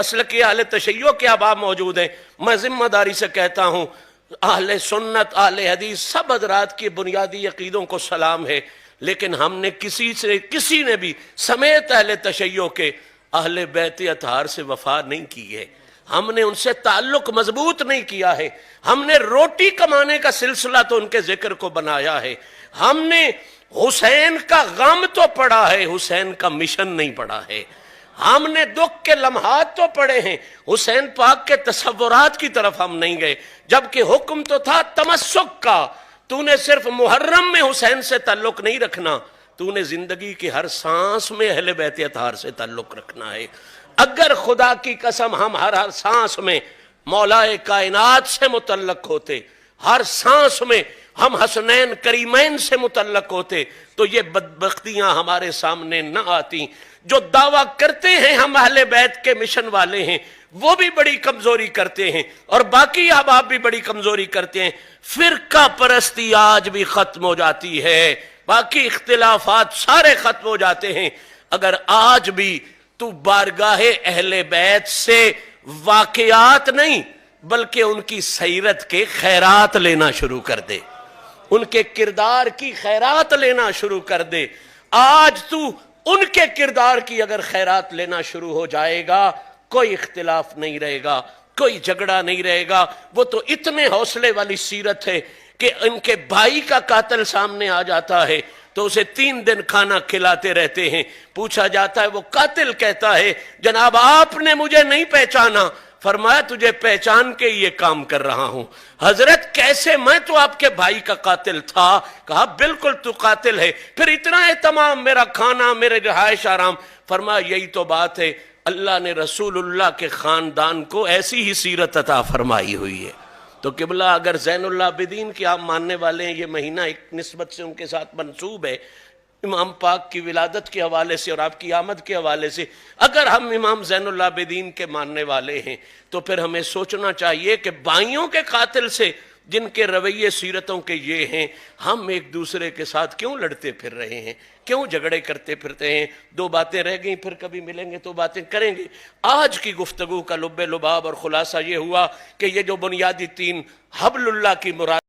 असल के अहले तशय्यो के अहबाब मौजूद हैं। मैं जिम्मेदारी से कहता हूँ, अहले सुन्नत अहले हदीस सब हजरात की बुनियादी अकीदों को सलाम है, लेकिन हमने किसी ने भी समेत अहले तशय्यो के अहले बैत अतहार से वफा नहीं की है। हमने उनसे ताल्लुक मजबूत नहीं किया है। हमने रोटी कमाने का सिलसिला तो उनके जिक्र को बनाया है। हमने हुसैन का गम तो पढ़ा है, हुसैन का मिशन नहीं पढ़ा है। हमने दुख के लम्हात तो पढ़े हैं, हुसैन पाक के तसव्वुरात की तरफ हम नहीं गए, जबकि हुक्म तो था तमस्सुक का। तूने सिर्फ मुहर्रम में हुसैन से ताल्लुक नहीं रखना, तूने जिंदगी की हर सांस में अहले बैत अतहार से ताल्लुक रखना है। अगर खुदा की कसम हम हर सांस में मौलाए कायनात से मुतल्लक होते, हर सांस में हम हसनैन करीमैन से मुतल्लक होते, तो ये बदबख्तियां हमारे सामने न आती। जो दावा करते हैं हम अहले बैत के मिशन वाले हैं, वो भी बड़ी कमजोरी करते हैं और बाकी अहबाब भी बड़ी कमजोरी करते हैं। फिरका परस्ती आज भी खत्म हो जाती है, बाकी इख्तिलाफात सारे खत्म हो जाते हैं। अगर आज भी तू बारगाहे अहले बैत से वाकयात नहीं बल्कि उनकी सीरत के खैरात लेना शुरू कर दे, उनके किरदार की खैरात लेना शुरू कर दे। आज तू उनके किरदार की अगर खैरात लेना शुरू हो जाएगा, कोई इख्तिलाफ नहीं रहेगा, कोई झगड़ा नहीं रहेगा। वो तो इतने हौसले वाली सीरत है कि इनके भाई का कातिल सामने आ जाता है तो उसे 3 दिन खाना खिलाते रहते हैं। पूछा जाता है, वो कातिल कहता है, जनाब आपने मुझे नहीं पहचाना। फरमाया, तुझे पहचान के ये काम कर रहा हूं। हजरत कैसे? मैं तो आपके भाई का कातिल था। कहा, बिल्कुल तू कातिल है, फिर इतना एहतमाम, मेरा खाना, मेरे रिहाइश आराम। फरमाया, यही तो बात है, अल्लाह ने रसूलुल्लाह के खानदान को ऐसी ही सीरत अता फरमाई हुई है। तो किबला, अगर ज़ैनुल आबिदीन की आप मानने वाले हैं, ये महीना एक निस्बत से उनके साथ मंसूब है, इमाम पाक की विलादत के हवाले से और आपकी आमद के हवाले से। अगर हम इमाम ज़ैनुल आबिदीन के मानने वाले हैं तो फिर हमें सोचना चाहिए कि भाइयों के कातिल से जिनके रवैये सीरतों के ये हैं, हम एक दूसरे के साथ क्यों लड़ते फिर रहे हैं, क्यों झगड़े करते फिरते हैं। 2 बातें रह गई, फिर कभी मिलेंगे तो बातें करेंगे। आज की गुफ्तगू का लुब्बे लुबाब और खुलासा ये हुआ कि ये जो बुनियादी 3 हब्लुल्लाह की मुराद